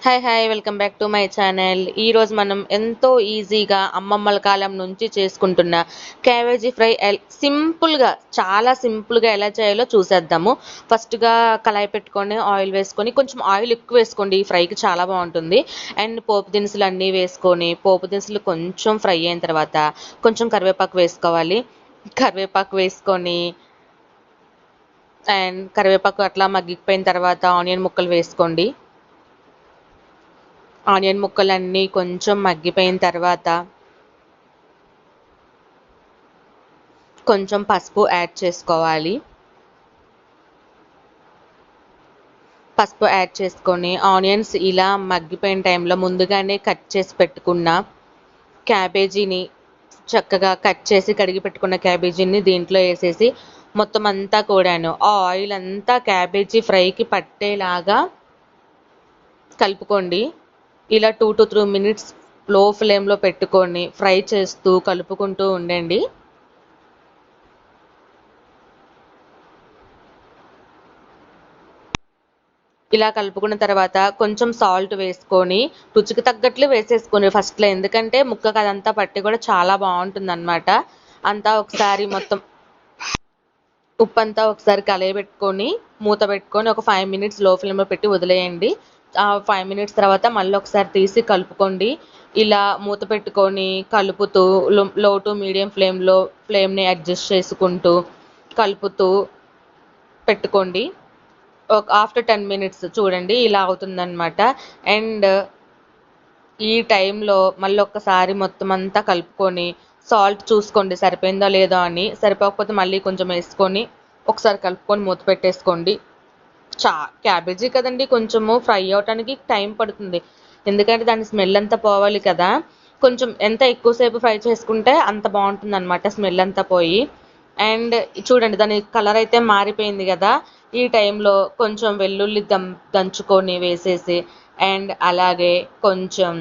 Hi hi welcome back to my channel. ఈరోజు మనం ఎంతో ఈజీగా అమ్మమ్మల కాలం నుంచి చేసుకుంటున్న క్యాబేజీ ఫ్రై సింపుల్గా, చాలా సింపుల్గా ఎలా చేయాలో చూసేద్దాము. ఫస్ట్గా కళాయి పెట్టుకొని ఆయిల్ వేసుకొని, కొంచెం ఆయిల్ ఎక్కువ వేసుకోండి, ఈ ఫ్రైకి చాలా బాగుంటుంది. అండ్ పోపు దినుసులు అన్నీ వేసుకొని, పోపు దినుసులు కొంచెం ఫ్రై అయిన తర్వాత కొంచెం కరివేపాకు వేసుకోవాలి. కరివేపాకు వేసుకొని అండ్ కరివేపాకు అట్లా మగ్గిపోయిన తర్వాత ఆనియన్ ముక్కలు వేసుకోండి. ఆనియన్ ముక్కలన్నీ కొంచెం మగ్గిపోయిన తర్వాత కొంచెం పసుపు యాడ్ చేసుకోవాలి. పసుపు యాడ్ చేసుకొని ఆనియన్స్ ఇలా మగ్గిపోయిన టైంలో ముందుగానే కట్ చేసి పెట్టుకున్న క్యాబేజీని, చక్కగా కట్ చేసి కడిగి పెట్టుకున్న క్యాబేజీని దీంట్లో వేసేసి మొత్తం అంతా కూడాను ఆ ఆయిల్ అంతా క్యాబేజీ ఫ్రైకి పట్టేలాగా కలుపుకోండి. ఇలా 2 to 3 minutes లో ఫ్లేమ్లో పెట్టుకొని ఫ్రై చేస్తూ కలుపుకుంటూ ఉండండి. ఇలా కలుపుకున్న తర్వాత కొంచెం సాల్ట్ వేసుకొని, రుచికి తగ్గట్లు వేసేసుకొని ఫస్ట్లో, ఎందుకంటే ముక్కకు అదంతా పట్టి కూడా చాలా బాగుంటుంది అనమాట. అంతా ఒకసారి మొత్తం ఉప్పంతా ఒకసారి కలయబెట్టుకొని మూత పెట్టుకొని ఒక 5 minutes లో ఫ్లేమ్లో పెట్టి వదిలేయండి. ఆ 5 minutes తర్వాత మళ్ళీ ఒకసారి తీసి కలుపుకోండి. ఇలా మూత పెట్టుకొని కలుపుతూ లో టు మీడియం ఫ్లేమ్ని అడ్జస్ట్ చేసుకుంటూ కలుపుతూ పెట్టుకోండి. ఆఫ్టర్ 10 minutes చూడండి ఇలా అవుతుందన్నమాట. అండ్ ఈ టైంలో మళ్ళీ ఒక్కసారి మొత్తం అంతా కలుపుకొని సాల్ట్ చూసుకోండి సరిపోయిందో లేదో అని. సరిపోకపోతే మళ్ళీ కొంచెం వేసుకొని ఒకసారి కలుపుకొని మూత పెట్టేసుకోండి. క్యాబేజీ కదండి, కొంచెము ఫ్రై అవటానికి టైం పడుతుంది, ఎందుకంటే దాని స్మెల్ అంతా పోవాలి కదా. కొంచెం ఎంత ఎక్కువసేపు ఫ్రై చేసుకుంటే అంత బాగుంటుంది అనమాట, స్మెల్ అంతా పోయి. అండ్ చూడండి దాని కలర్ అయితే మారిపోయింది కదా. ఈ టైంలో కొంచెం వెల్లుల్లి దంచుకొని వేసేసి, అండ్ అలాగే కొంచెం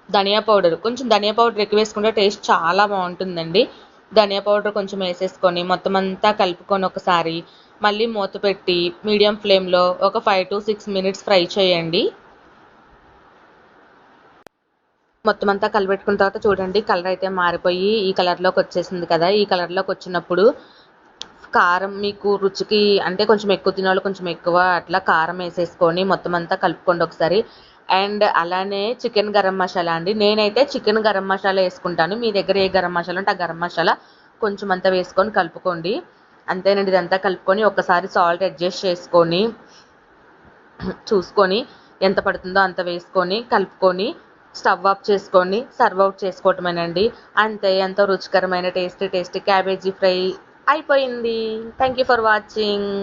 ధనియా పౌడర్ ఎక్కువ వేసుకుంటే టేస్ట్ చాలా బాగుంటుందండి. ధనియా పౌడర్ కొంచెం వేసేసుకొని మొత్తం అంతా కలుపుకొని ఒకసారి మళ్ళీ మూత పెట్టి మీడియం ఫ్లేమ్లో ఒక 5 to 6 minutes ఫ్రై చేయండి. మొత్తం అంతా కలిపెట్టుకున్న తర్వాత చూడండి కలర్ అయితే మారిపోయి ఈ కలర్లోకి వచ్చేసింది కదా. ఈ కలర్లోకి వచ్చినప్పుడు కారం మీకు రుచికి, అంటే కొంచెం ఎక్కువ తినాలి కొంచెం ఎక్కువ అట్లా కారం వేసేసుకొని మొత్తం అంతా కలుపుకోండి ఒకసారి. అండ్ అలానే చికెన్ గరం మసాలా అండి, నేనైతే చికెన్ గరం మసాలా వేసుకుంటాను. మీ దగ్గర ఏ గరం మసాలా ఉంటే ఆ గరం మసాలా కొంచెం అంతా వేసుకొని కలుపుకోండి. అంతేనండి, ఇదంతా కలుపుకొని ఒకసారి సాల్ట్ అడ్జస్ట్ చేసుకొని చూసుకొని ఎంత పడుతుందో అంత వేసుకొని కలుపుకొని స్టవ్ ఆఫ్ చేసుకొని సర్వ్ అవుట్ చేసుకోవటమేనండి. అంతే, ఎంతో రుచికరమైన టేస్టీ క్యాబేజీ ఫ్రై అయిపోయింది. Thank you for watching.